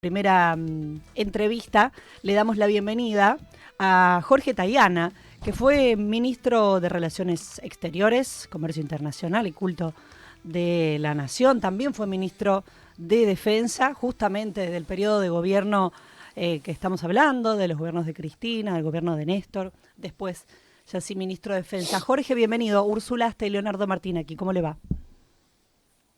Primera entrevista, le damos la bienvenida a Jorge Tayana, que fue ministro de Relaciones Exteriores, Comercio Internacional y Culto de la Nación. También fue ministro de Defensa, justamente del periodo de gobierno que estamos hablando, de los gobiernos de Cristina, del gobierno de Néstor. Después, ya sí, ministro de Defensa. Jorge, bienvenido. Úrsula Asta y Leonardo Martín aquí. ¿Cómo le va?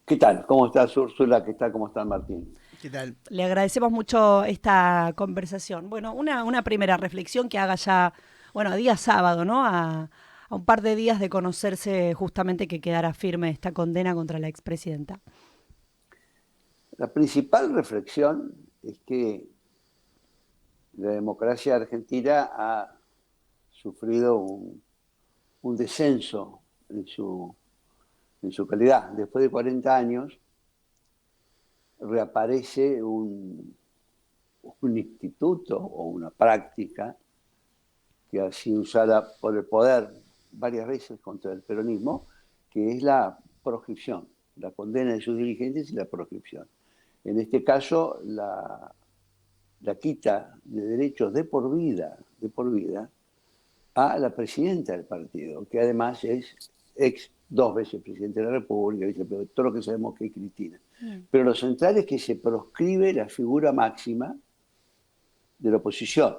¿Qué tal? ¿Cómo estás, Úrsula? ¿Qué tal? ¿Cómo estás, Martín? ¿Qué tal? Le agradecemos mucho esta conversación. Bueno, una primera reflexión que haga ya, bueno, a día sábado, ¿no? A un par de días de conocerse justamente que quedara firme esta condena contra la expresidenta. La principal reflexión es que la democracia argentina ha sufrido un descenso en su calidad. Después de 40 años reaparece un instituto o una práctica que ha sido usada por el poder varias veces contra el peronismo, que es la proscripción, la condena de sus dirigentes y la proscripción. En este caso, la quita de derechos de por vida, a la presidenta del partido, que además es ex dos veces presidente de la República, pero todo lo que sabemos que es Cristina. Pero lo central es que se proscribe la figura máxima de la oposición.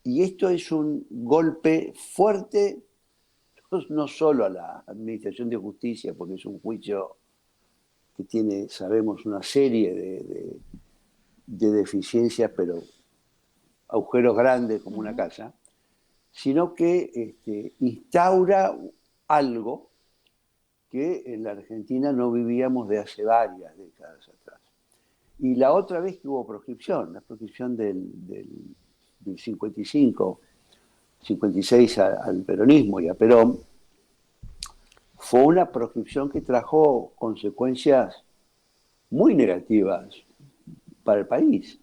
Y esto es un golpe fuerte, no solo a la Administración de Justicia, porque es un juicio que tiene, sabemos, una serie de deficiencias, pero agujeros grandes como una casa, sino que instaura algo que en la Argentina no vivíamos de hace varias décadas atrás. Y la otra vez que hubo proscripción, la proscripción del 55, 56 al peronismo y a Perón, fue una proscripción que trajo consecuencias muy negativas para el país.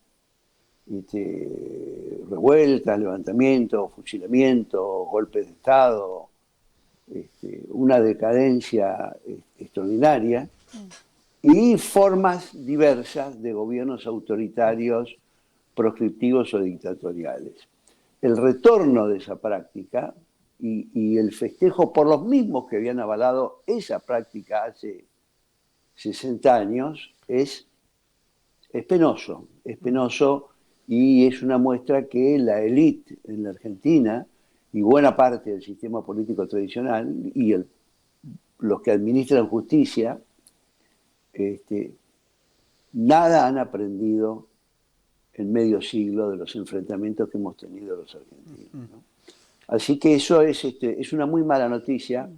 Revueltas, levantamientos, fusilamientos, golpes de Estado, una decadencia extraordinaria y formas diversas de gobiernos autoritarios, proscriptivos o dictatoriales. El retorno de esa práctica y el festejo por los mismos que habían avalado esa práctica hace 60 años es penoso y es una muestra que la élite en la Argentina y buena parte del sistema político tradicional y los que administran justicia, nada han aprendido en medio siglo de los enfrentamientos que hemos tenido los argentinos, ¿no? Así que eso es una muy mala noticia.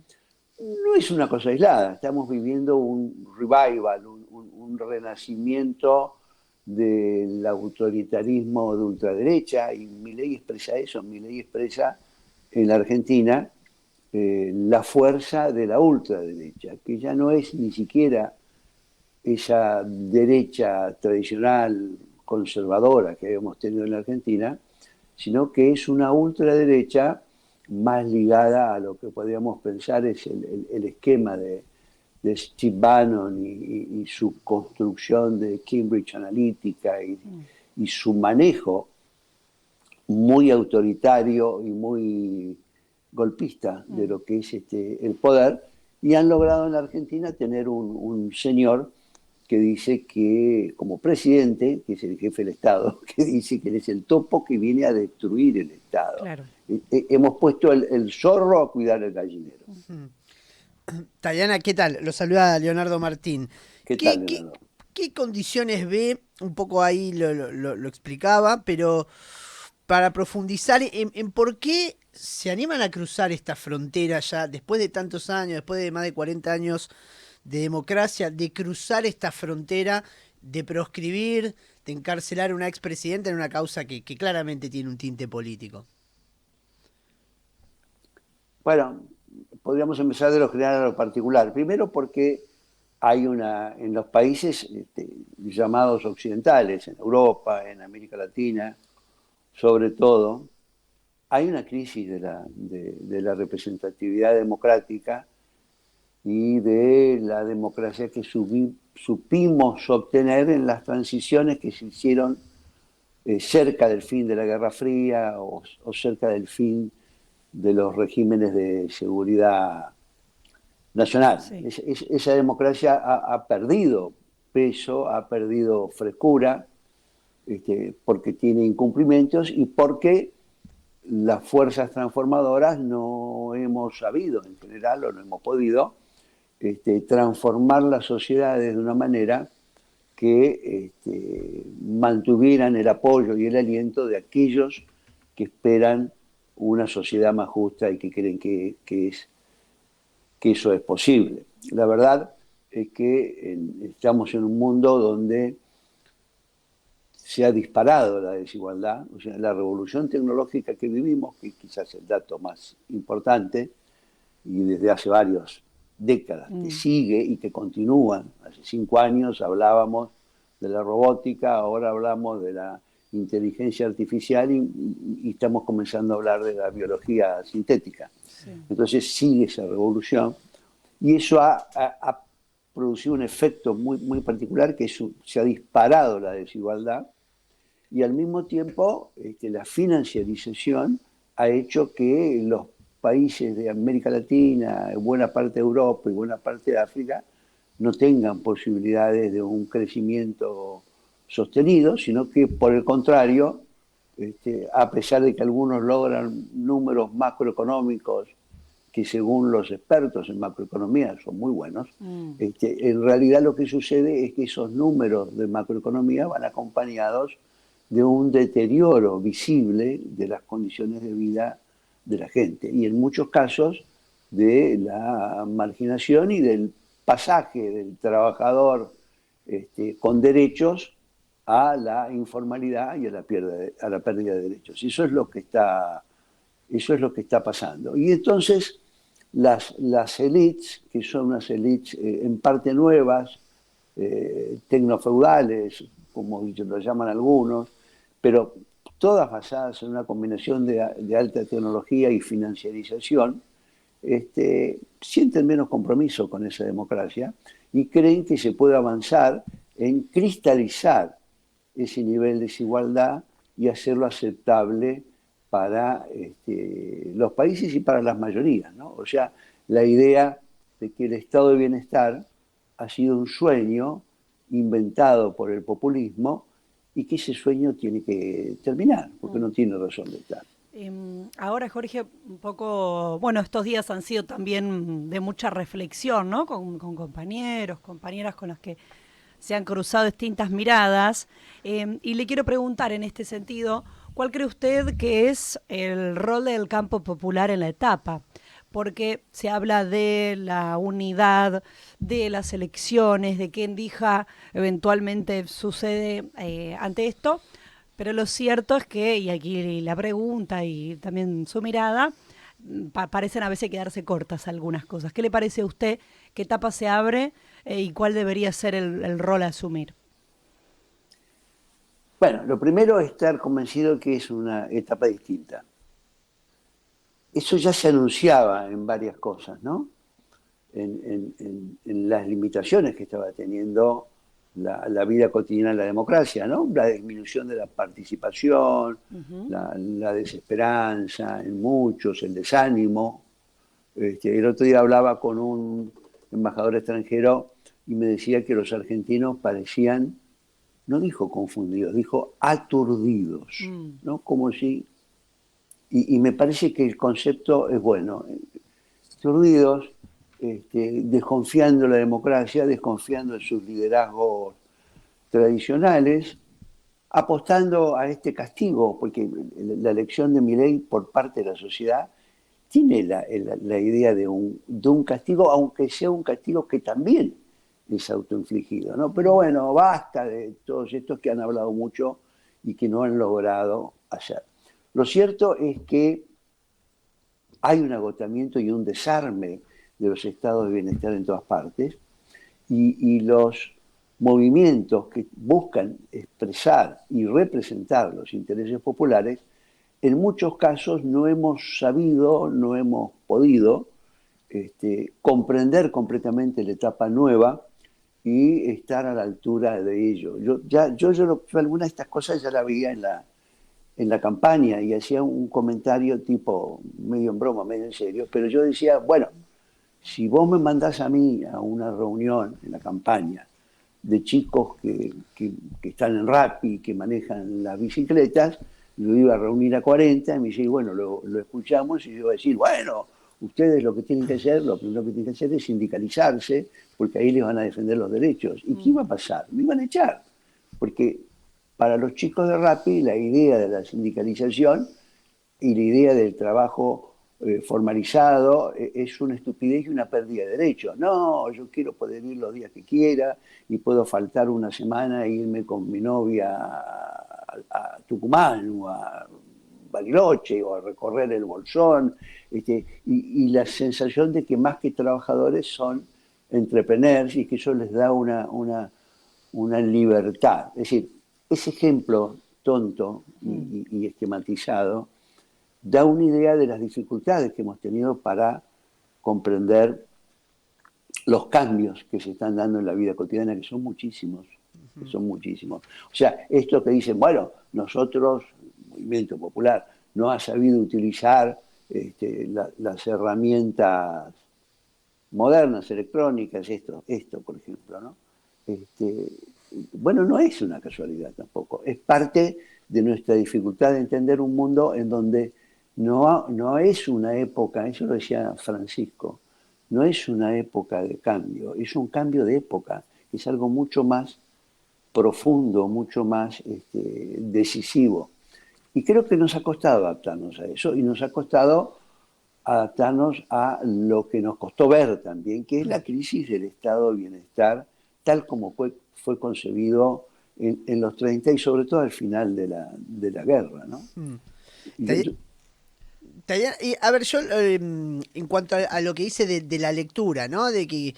No es una cosa aislada, estamos viviendo un revival, un renacimiento del autoritarismo de ultraderecha, y Milei expresa eso. Milei expresa en la Argentina la fuerza de la ultraderecha, que ya no es ni siquiera esa derecha tradicional conservadora que habíamos tenido en la Argentina, sino que es una ultraderecha más ligada a lo que podríamos pensar es el esquema de Steve Bannon y su construcción de Cambridge Analytica y su manejo muy autoritario y muy golpista de lo que es el poder, y han logrado en la Argentina tener un señor que dice que, como presidente, que es el jefe del Estado, que dice que él es el topo que viene a destruir el Estado. Claro. Hemos puesto el zorro a cuidar el gallinero. Tayana, ¿qué tal? Lo saluda Leonardo Martín. ¿Qué tal, ¿Qué, qué, Leonardo? qué condiciones ve? Un poco ahí lo explicaba, pero para profundizar en por qué se animan a cruzar esta frontera ya, después de tantos años, después de más de 40 años de democracia, de cruzar esta frontera, de proscribir, de encarcelar a una expresidenta en una causa que claramente tiene un tinte político. Bueno, podríamos empezar de lo general a lo particular. Primero porque hay en los países llamados occidentales, en Europa, en América Latina, sobre todo, hay una crisis de la representatividad democrática y de la democracia que supimos obtener en las transiciones que se hicieron cerca del fin de la Guerra Fría o cerca del fin de los regímenes de seguridad nacional. Sí. Esa democracia ha perdido peso, ha perdido frescura, porque tiene incumplimientos y porque las fuerzas transformadoras no hemos sabido, en general, o no hemos podido transformar las sociedades de una manera que mantuvieran el apoyo y el aliento de aquellos que esperan una sociedad más justa y que creen que eso es posible. La verdad es que estamos en un mundo donde se ha disparado la desigualdad, o sea, la revolución tecnológica que vivimos, que quizás es el dato más importante, y desde hace varias décadas, que sigue y que continúa. Hace 5 años hablábamos de la robótica, ahora hablamos de la inteligencia artificial y estamos comenzando a hablar de la biología sintética. Sí. Entonces sigue esa revolución y eso ha producido un efecto muy particular, que se ha disparado la desigualdad y al mismo tiempo la financiarización ha hecho que los países de América Latina, buena parte de Europa y buena parte de África no tengan posibilidades de un crecimiento sostenido, sino que por el contrario, a pesar de que algunos logran números macroeconómicos que según los expertos en macroeconomía son muy buenos, en realidad lo que sucede es que esos números de macroeconomía van acompañados de un deterioro visible de las condiciones de vida de la gente y en muchos casos de la marginación y del pasaje del trabajador con derechos a la informalidad y a la pérdida de derechos. Eso es lo que está pasando. Y entonces las élites, que son unas élites en parte nuevas, tecnofeudales, como lo llaman algunos, pero todas basadas en una combinación de alta tecnología y financiarización, sienten menos compromiso con esa democracia y creen que se puede avanzar en cristalizar ese nivel de desigualdad y hacerlo aceptable para los países y para las mayorías, ¿no? O sea, la idea de que el estado de bienestar ha sido un sueño inventado por el populismo y que ese sueño tiene que terminar, porque no tiene razón de estar. Ahora, Jorge, un poco, bueno, estos días han sido también de mucha reflexión, ¿no? Con compañeros, compañeras con los que se han cruzado distintas miradas. Y le quiero preguntar en este sentido, ¿cuál cree usted que es el rol del campo popular en la etapa? Porque se habla de la unidad, de las elecciones, de qué endija eventualmente sucede ante esto, pero lo cierto es que, y aquí la pregunta y también su mirada, parecen a veces quedarse cortas algunas cosas. ¿Qué le parece a usted? ¿Qué etapa se abre y cuál debería ser el rol a asumir? Bueno, lo primero es estar convencido que es una etapa distinta. Eso ya se anunciaba en varias cosas, ¿no? En las limitaciones que estaba teniendo la vida cotidiana de la democracia, ¿no? La disminución de la participación, la desesperanza en muchos, el desánimo. El otro día hablaba con un embajador extranjero y me decía que los argentinos parecían, no dijo confundidos, dijo aturdidos, ¿no? Como si... Y me parece que el concepto es bueno. Aturdidos, desconfiando de la democracia, desconfiando de sus liderazgos tradicionales, apostando a este castigo, porque la elección de Milei por parte de la sociedad tiene la idea de un castigo, aunque sea un castigo que también es autoinfligido, ¿no? Pero bueno, basta de todos estos que han hablado mucho y que no han logrado hacer. Lo cierto es que hay un agotamiento y un desarme de los estados de bienestar en todas partes y los movimientos que buscan expresar y representar los intereses populares, en muchos casos no hemos sabido, no hemos podido comprender completamente la etapa nueva y estar a la altura de ello. Yo alguna de estas cosas ya la veía en la campaña y hacía un comentario tipo medio en broma, medio en serio, pero yo decía, bueno, si vos me mandás a mí a una reunión en la campaña de chicos que están en Rappi, que manejan las bicicletas, yo iba a reunir a 40 y me dice, bueno, lo escuchamos y yo iba a decir, bueno, ustedes lo que tienen que hacer, lo primero que tienen que hacer es sindicalizarse, porque ahí les van a defender los derechos. ¿Y qué iba a pasar? Me iban a echar, porque para los chicos de Rappi la idea de la sindicalización y la idea del trabajo formalizado es una estupidez y una pérdida de derechos. No, yo quiero poder ir los días que quiera y puedo faltar una semana e irme con mi novia a Tucumán o a Bariloche o a recorrer el Bolsón, y la sensación de que más que trabajadores son entrepreneurs y que eso les da una libertad. Es decir, ese ejemplo tonto y esquematizado da una idea de las dificultades que hemos tenido para comprender los cambios que se están dando en la vida cotidiana, que son muchísimos, son muchísimos. O sea, esto que dicen, bueno, nosotros, el movimiento popular, no ha sabido utilizar las herramientas modernas, electrónicas, esto por ejemplo, ¿no? Bueno, no es una casualidad tampoco, es parte de nuestra dificultad de entender un mundo en donde no es una época, eso lo decía Francisco, no es una época de cambio, es un cambio de época, es algo mucho más profundo, mucho más decisivo. Y creo que nos ha costado adaptarnos a eso y nos ha costado adaptarnos a lo que nos costó ver también, que es la crisis del estado de bienestar, tal como fue concebido en los 30 y sobre todo al final de la guerra, ¿no? Y, Y, a ver, yo en cuanto a lo que dice de la lectura, ¿no? De que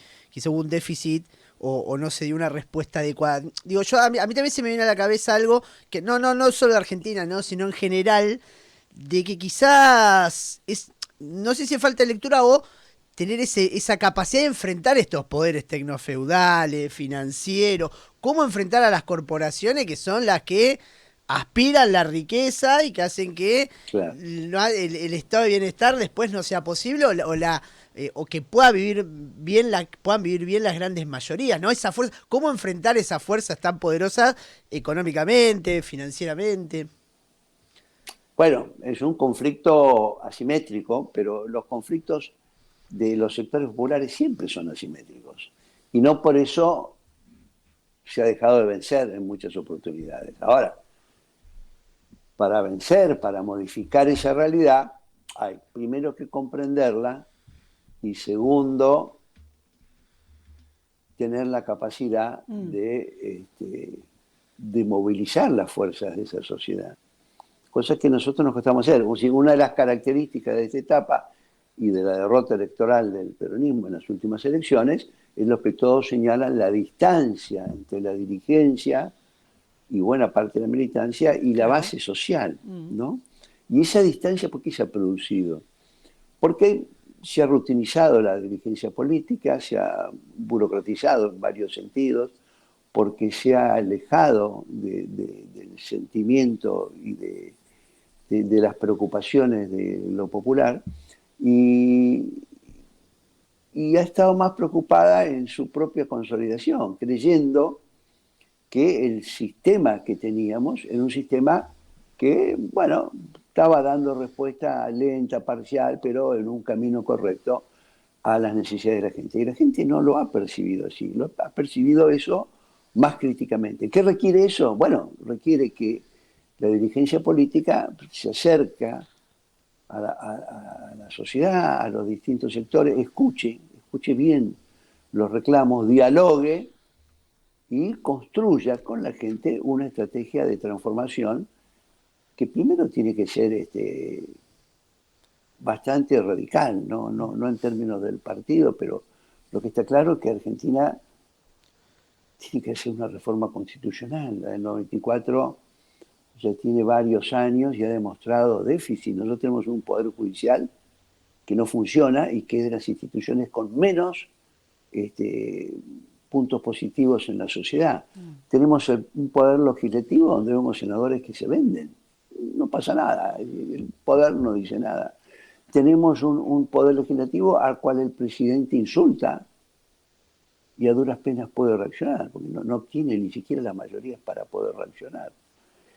hubo un déficit o no se dio una respuesta adecuada. Digo, a mí también se me viene a la cabeza algo que no solo de Argentina, ¿no? Sino en general, de que quizás no sé si falta de lectura o tener esa capacidad de enfrentar estos poderes tecnofeudales, financieros, cómo enfrentar a las corporaciones que son las que aspiran la riqueza y que hacen que claro. el estado de bienestar después no sea posible o que puedan vivir bien las grandes mayorías, ¿no? Esa fuerza, cómo enfrentar esas fuerzas tan poderosas económicamente, financieramente. Bueno, es un conflicto asimétrico, pero los conflictos de los sectores populares siempre son asimétricos. Y no por eso se ha dejado de vencer en muchas oportunidades. Ahora, para vencer, para modificar esa realidad, hay primero que comprenderla y segundo, tener la capacidad de movilizar las fuerzas de esa sociedad. Cosas que nosotros nos costamos hacer. Una de las características de esta etapa y de la derrota electoral del peronismo en las últimas elecciones es lo que todos señalan, la distancia entre la dirigencia y buena parte de la militancia y la base social, ¿no? Y esa distancia, ¿por qué se ha producido? Porque se ha rutinizado la dirigencia política, se ha burocratizado en varios sentidos, porque se ha alejado del sentimiento y de las preocupaciones de lo popular y ha estado más preocupada en su propia consolidación, creyendo que el sistema que teníamos era un sistema que, bueno, estaba dando respuesta lenta, parcial, pero en un camino correcto a las necesidades de la gente. Y la gente no lo ha percibido así, lo ha percibido eso más críticamente. ¿Qué requiere eso? Bueno, requiere que la dirigencia política se acerca a la sociedad, a los distintos sectores, escuche bien los reclamos, dialogue y construya con la gente una estrategia de transformación que primero tiene que ser bastante radical, no en términos del partido, pero lo que está claro es que Argentina tiene que hacer una reforma constitucional. La del 94 ya tiene varios años y ha demostrado déficit. Nosotros tenemos un poder judicial que no funciona y que es de las instituciones con menos puntos positivos en la sociedad. Tenemos un poder legislativo donde vemos senadores que se venden. No pasa nada, el poder no dice nada. Tenemos un poder legislativo al cual el presidente insulta y a duras penas puede reaccionar, porque no tiene ni siquiera las mayorías para poder reaccionar.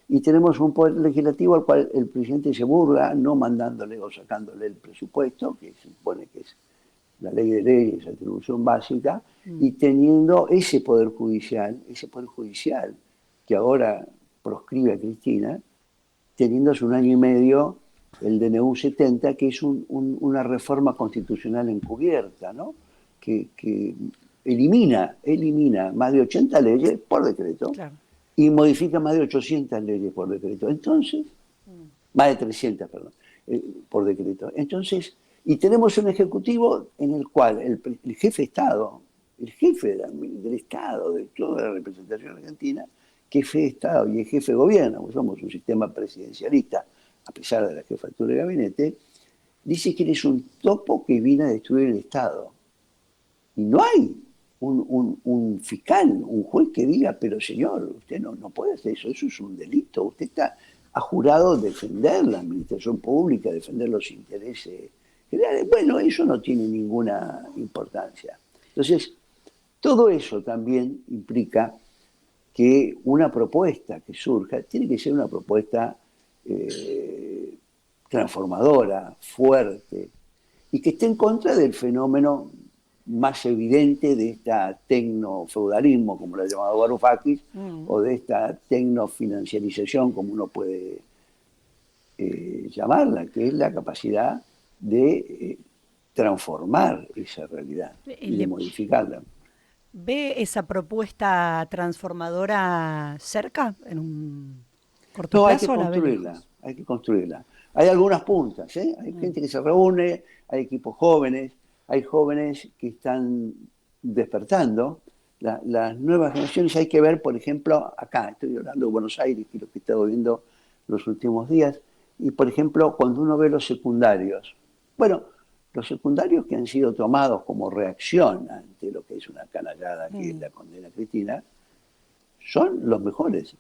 Y tenemos un poder legislativo al cual el presidente se burla, no mandándole o sacándole el presupuesto, que se supone que es la ley de leyes, atribución básica, y teniendo ese poder judicial que ahora proscribe a Cristina, teniendo hace 1 año y medio el DNU 70, que es una reforma constitucional encubierta, ¿no? que elimina más de 80 leyes por decreto, claro, y modifica más de 800 leyes por decreto. Entonces, más de 300, perdón, por decreto. Entonces, y tenemos un ejecutivo en el cual el jefe de Estado, el jefe del Estado, de toda la representación argentina, que es jefe de Estado y es jefe de gobierno, porque somos un sistema presidencialista, a pesar de la jefatura de gabinete, dice que él es un topo que viene a destruir el Estado. Y no hay un fiscal, un juez que diga, pero señor, usted no puede hacer eso es un delito, usted ha jurado defender la administración pública, defender los intereses generales. Bueno, eso no tiene ninguna importancia. Entonces, todo eso también implica que una propuesta que surja tiene que ser una propuesta transformadora, fuerte, y que esté en contra del fenómeno más evidente de esta tecnofeudalismo, como lo ha llamado Varoufakis, o de esta tecnofinanciarización, como uno puede llamarla, que es la capacidad de transformar esa realidad y de modificarla. ¿Ve esa propuesta transformadora cerca, en un corto plazo? Hay que construirla. Hay algunas puntas, ¿eh? Hay gente que se reúne, hay equipos jóvenes, hay jóvenes que están despertando. Las nuevas generaciones hay que ver, por ejemplo, acá, estoy hablando de Buenos Aires, que es lo que he estado viendo los últimos días, y por ejemplo, cuando uno ve los secundarios, bueno, los secundarios que han sido tomados como reacción ante lo que es una canallada que es la condena a Cristina, son los mejores.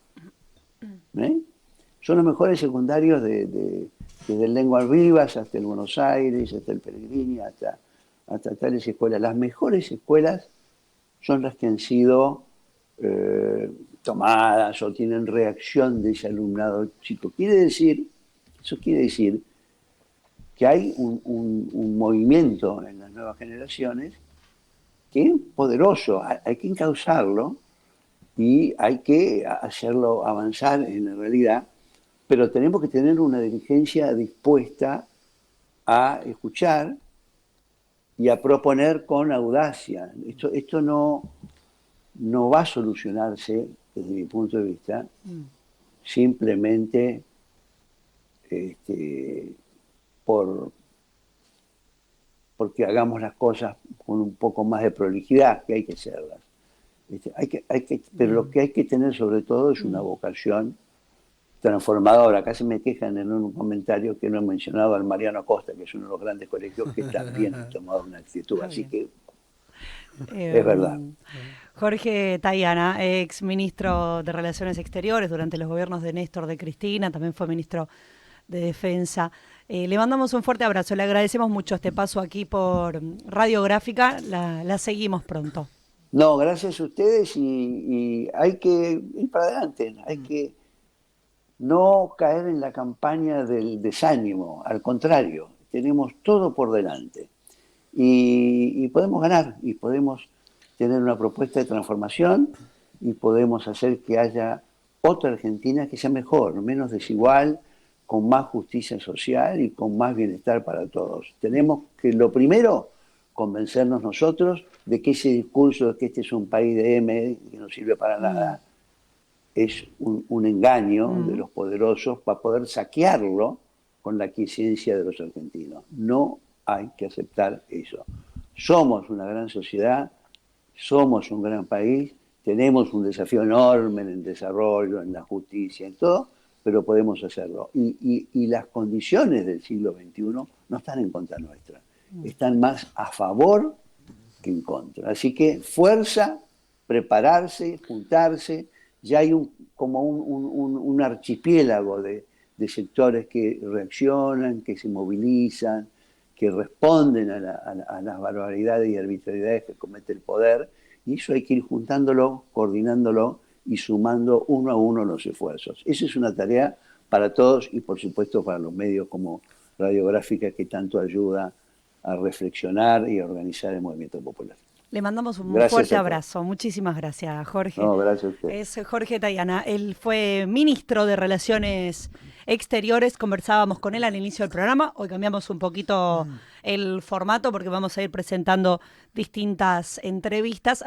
Son los mejores secundarios desde el Lenguas Vivas hasta el Buenos Aires, hasta el Pellegrini, hasta tales escuelas. Las mejores escuelas son las que han sido tomadas o tienen reacción de ese alumnado chico. Eso quiere decir que hay un movimiento en las nuevas generaciones que es poderoso, hay que encauzarlo y hay que hacerlo avanzar en la realidad, pero tenemos que tener una dirigencia dispuesta a escuchar y a proponer con audacia. Esto no va a solucionarse, desde mi punto de vista, simplemente porque hagamos las cosas con un poco más de prolijidad, que hay que hacerlas. Pero lo que hay que tener sobre todo es una vocación transformadora. Acá se me quejan en un comentario que no he mencionado al Mariano Acosta, que es uno de los grandes colegios que también ha tomado una actitud, así que es verdad. Jorge Tayana, ex ministro de Relaciones Exteriores durante los gobiernos de Néstor, de Cristina, también fue ministro de Defensa. Le mandamos un fuerte abrazo, le agradecemos mucho este paso aquí por Radiográfica, la seguimos pronto. No, gracias a ustedes y hay que ir para adelante, hay que no caer en la campaña del desánimo, al contrario, tenemos todo por delante y podemos ganar y podemos tener una propuesta de transformación y podemos hacer que haya otra Argentina que sea mejor, menos desigual, con más justicia social y con más bienestar para todos. Tenemos que, lo primero, convencernos nosotros de que ese discurso de que este es un país de M, que no sirve para nada, es un engaño de los poderosos para poder saquearlo con la quiesencia de los argentinos. No hay que aceptar eso. Somos una gran sociedad, somos un gran país, tenemos un desafío enorme en el desarrollo, en la justicia, en todo, pero podemos hacerlo. Y las condiciones del siglo XXI no están en contra nuestra, están más a favor que en contra. Así que fuerza prepararse, juntarse. Ya hay como un archipiélago de sectores que reaccionan, que se movilizan, que responden a las barbaridades y arbitrariedades que comete el poder, y eso hay que ir juntándolo, coordinándolo y sumando uno a uno los esfuerzos. Esa es una tarea para todos y por supuesto para los medios como Radiográfica, que tanto ayuda a reflexionar y a organizar el movimiento popular. Le mandamos un Gracias fuerte a todos. abrazo. Muchísimas gracias, Jorge. No, gracias a usted. Es Jorge Tayana. Él fue ministro de Relaciones Exteriores. Conversábamos con él al inicio del programa. Hoy cambiamos un poquito el formato porque vamos a ir presentando distintas entrevistas.